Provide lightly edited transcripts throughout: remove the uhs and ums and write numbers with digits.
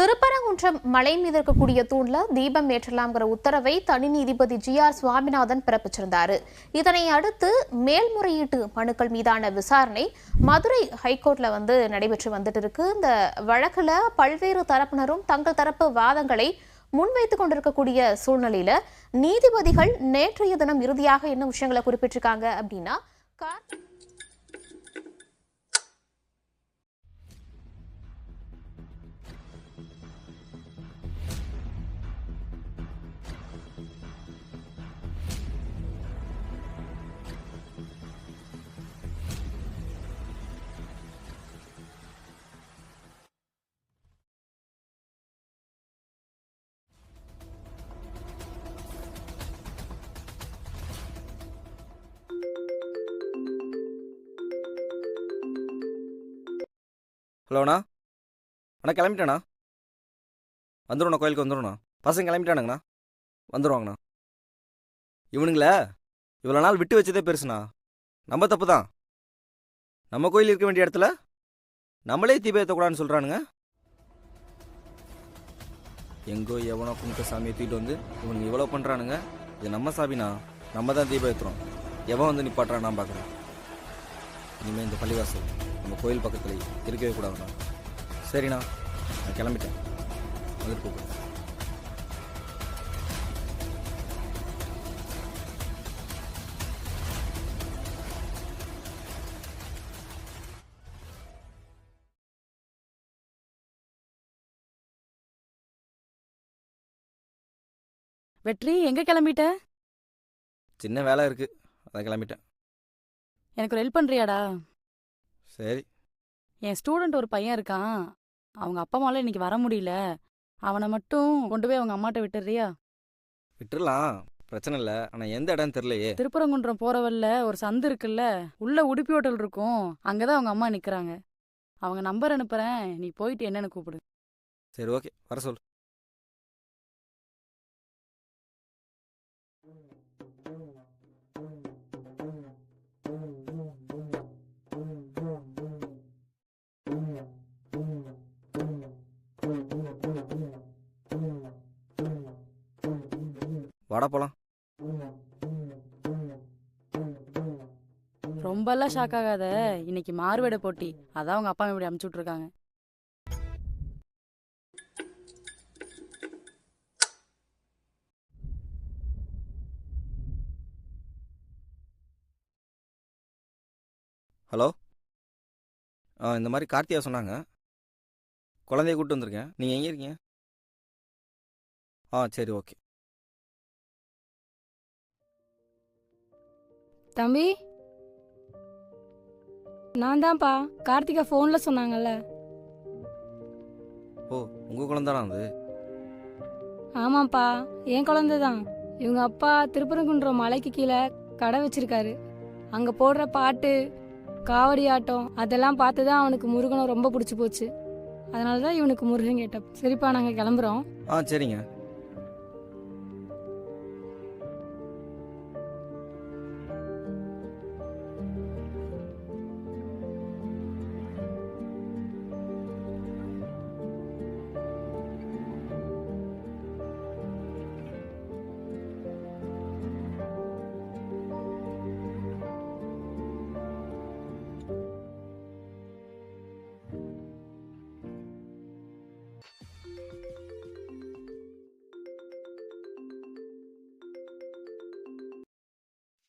திருப்பரங்குன்றம் மலை மீது இருக்கக்கூடிய தூண்ல தீபம் ஏற்றலாம்ங்கிற உத்தரவை தனி நீதிபதி GR சுவாமிநாதன் பிறப்பிச்சிருந்தாரு. இதனை அடுத்து மேல்முறையீட்டு மனுக்கள் மீதான விசாரணை மதுரை ஹைகோர்ட்ல நடைபெற்று வந்துட்டு இருக்கு. இந்த வழக்குல பல்வேறு தரப்பினரும் தங்கள் தரப்பு வாதங்களை முன்வைத்துக் கொண்டிருக்கக்கூடிய சூழ்நிலையில நீதிபதிகள் நேற்றைய தினம் இறுதியாக என்ன விஷயங்களை குறிப்பிட்டிருக்காங்க அப்படின்னா, ஹலோண்ணா, அண்ணா கிளம்பிட்டேண்ணா. வந்துடும்ண்ணா, கோயிலுக்கு வந்துடும்ண்ணா. பசங்க கிளம்பிட்டானுங்கண்ணா, வந்துடுவாங்கண்ணா. இவனுங்களே இவ்வளோ நாள் விட்டு வச்சதே பெருசுண்ணா. நம்ம தப்பு தான். நம்ம கோயில் இருக்க வேண்டிய இடத்துல நம்மளே தீபம் ஏற்றக்கூடாதுன்னு சொல்கிறானுங்க. எங்கோ எவனோ கும்பிட்ட சாமியை தூக்கிட்டு வந்து இவனுங்க இவ்வளோ பண்ணுறானுங்க. இது நம்ம சாமிண்ணா, நம்ம தான் தீபம் ஏற்றுறோம். எவன் வந்து நிப்பாட்டுறான் நான் பார்க்குறேன். இனிமேல் இந்த பள்ளிவாசல் நம்ம கோயில் பக்கத்தில் இருக்கவே கூடாதுண்ணா. சரிண்ணா, நான் கிளம்பிட்டேன். வந்துட்டு போகிறேன். வெற்றி, எங்க கிளம்பிட்ட? சின்ன வேலை இருக்கு, அதான் கிளம்பிட்டேன். எனக்கு ஒரு ஹெல்ப் பண்றியாடா? சரி. என் ஸ்டூடெண்ட் ஒரு பையன் இருக்கான். அவங்க அப்பா அம்மால இன்னைக்கு வர முடியல. அவனை மட்டும் கொண்டு போய் அவங்க அம்மாட்ட விட்டுறியா? விட்டுறலாம், பிரச்சனை இல்லை. ஆனால் எந்த இடம் தெரியலையே. திருப்பரங்குன்றம் போறவல்ல ஒரு சந்து இருக்குல்ல, உள்ள உடுப்பி ஹோட்டல் இருக்கும். அங்கதான் அவங்க அம்மா நிக்கிறாங்க. அவங்க நம்பர் அனுப்புறேன், நீ போயிட்டு என்னன்னு கூப்பிடு. சரி, ஓகே, வர சொல்லு. வாடா போலாம். ரொம்பலாம் ஷாக் ஆகாத. இன்னைக்கு மாறுவேட போட்டி, அதான் அவங்க அப்பா இப்படி அமுச்சு விட்டுருக்காங்க. ஹலோ, இந்த மாதிரி கார்த்தியா சொன்னாங்க. குழந்தைய கூப்பிட்டு வந்திருக்கேன். நீங்கள் எங்கே இருக்கீங்க? சரி, ஓகே. தம்பி, நான் தான்ப்பா. கார்த்திகா ஃபோனில் சொன்னாங்கல்ல. ஓ, உங்கள் குழந்தைதானா அது? ஆமாப்பா, என் குழந்தை தான். இவங்க அப்பா திருப்பரங்குன்றம் மலைக்கு கீழே கடை வச்சிருக்காரு. அங்கே போடுற பாட்டு, காவடி ஆட்டம் அதெல்லாம் பார்த்து தான் அவனுக்கு முருகனை ரொம்ப பிடிச்சி போச்சு. அதனால தான் இவனுக்கு முருகன் கேட்டப். சரிப்பா, நாங்கள் கிளம்புறோம். சரிங்க.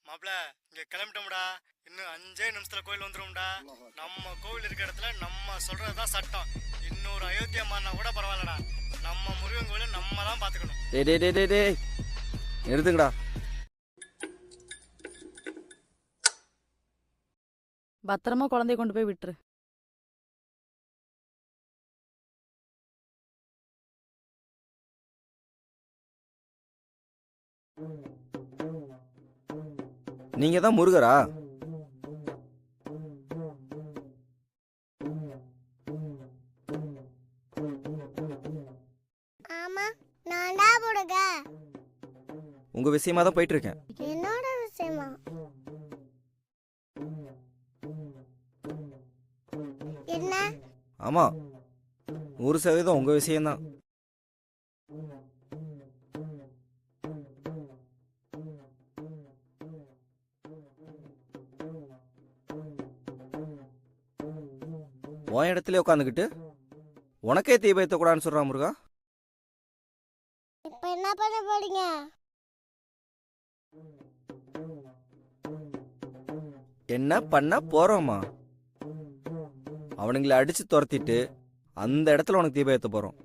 மாப்ள, இங்க கிளம்பிட்டோம்டா. இன்னும் 5 நிமிஷத்துல கோயில் வந்துரும்டா. நம்ம கோவில் இருக்கிற இடத்துல நம்ம சொல்றதுதான் சட்டம். இன்னொரு அயோத்தியா மாறினா கூட பரவாயில்லடா. நம்ம முருகன் கோயில நம்ம தான் பாத்துக்கணும். டேய் நிறுத்துங்கடா. பத்திரமா குழந்தைய கொண்டு போய் விட்டுரு. நீங்க தான் முருகரா? ஆமா, நான் தான் முருகன். உங்க விஷயமா தான் போயிட்டு இருக்கேன். என்னோட விஷயமா? என்ன? ஆமா, 100% உங்கள் விஷயம்தான். உன் இடத்துல உட்காந்துக்கிட்டு உனக்கே தீபம் ஏற்றக்கூடாதுன்னு சொல்கிறான் முருகா. இப்போ என்ன பண்ண போறீங்க? என்ன பண்ண போகிறோமா? அவனுங்களை அடித்து துரத்திட்டு அந்த இடத்துல உனக்கு தீபம் ஏற்ற போகிறோம்.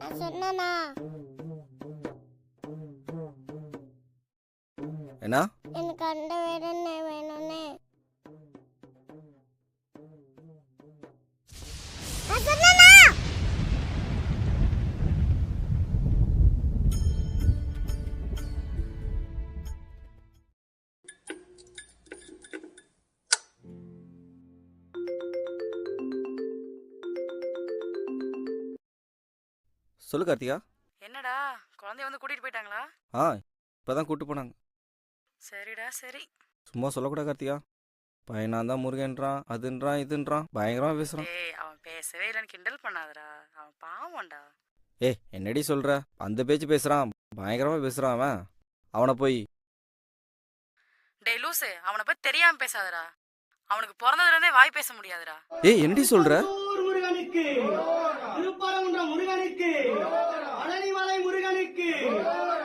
நான் சொன்னேனா? ஏன்னா எனக்கு அந்த வேணும்னு வேணும்னு நான் சொன்னேனா? சொல்லு கார்த்திகா. என்னடா குழந்தைய வந்து கூட்டிட்டு போயிட்டாங்களா? ஆ இப்போ தான் கூப்பிட்டு போனாங்க. சரிடா சரி. சும்மா சொல்லக்கூடாது கார்த்திகா. பையனாக தான் முருகன்றான், அதுன்றான் இதுன்றான், பயங்கரமாக பேசுகிறான். ஏய் அவன் பேசவே இல்லைன்னு கிண்டல் பண்ணாதடா, அவன் பாவம்டா. ஏய் என்னடி சொல்கிற? அந்த பேச்சு பேசுகிறான், பயங்கரமாக பேசுகிறான் அவன். அவனை போய் டேய் லூசு, அவனை பத்தி தெரியாம பேசாதடா. அவனுக்கு பிறந்ததுல இருந்தே வாய் பேச முடியாதுடா. ஏய் என்னடி சொல்கிற? முருகனுக்கு, திருப்பரங்குன்ற முருகனுக்கு, பழனிமலை முருகனுக்கு,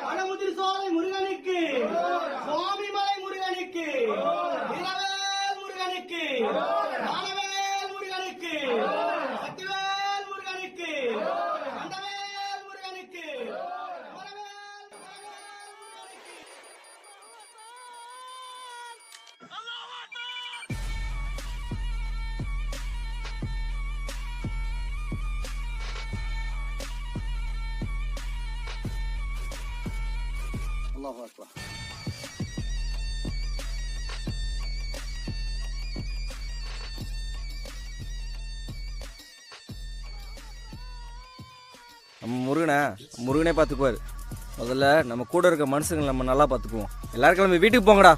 வடமுதிர் சோலை முருகனுக்கு, சுவாமிமலை முருகனுக்கு, இரவேல் முருகனுக்கு, ஞானவேல் முருகனுக்கு, சக்திவேல் முருகனுக்கு, கந்தவேல் முருகனுக்கு, குமரவேல் முருகனுக்கு. الله أكبر. நம்ம முருகனே பார்த்துக்குவார். முதல்ல நம்ம கூட இருக்க மனுஷங்களை நம்ம நல்லா பார்த்துக்குவோம். எல்லாரும் கிளம்பி வீட்டுக்கு போங்கடா.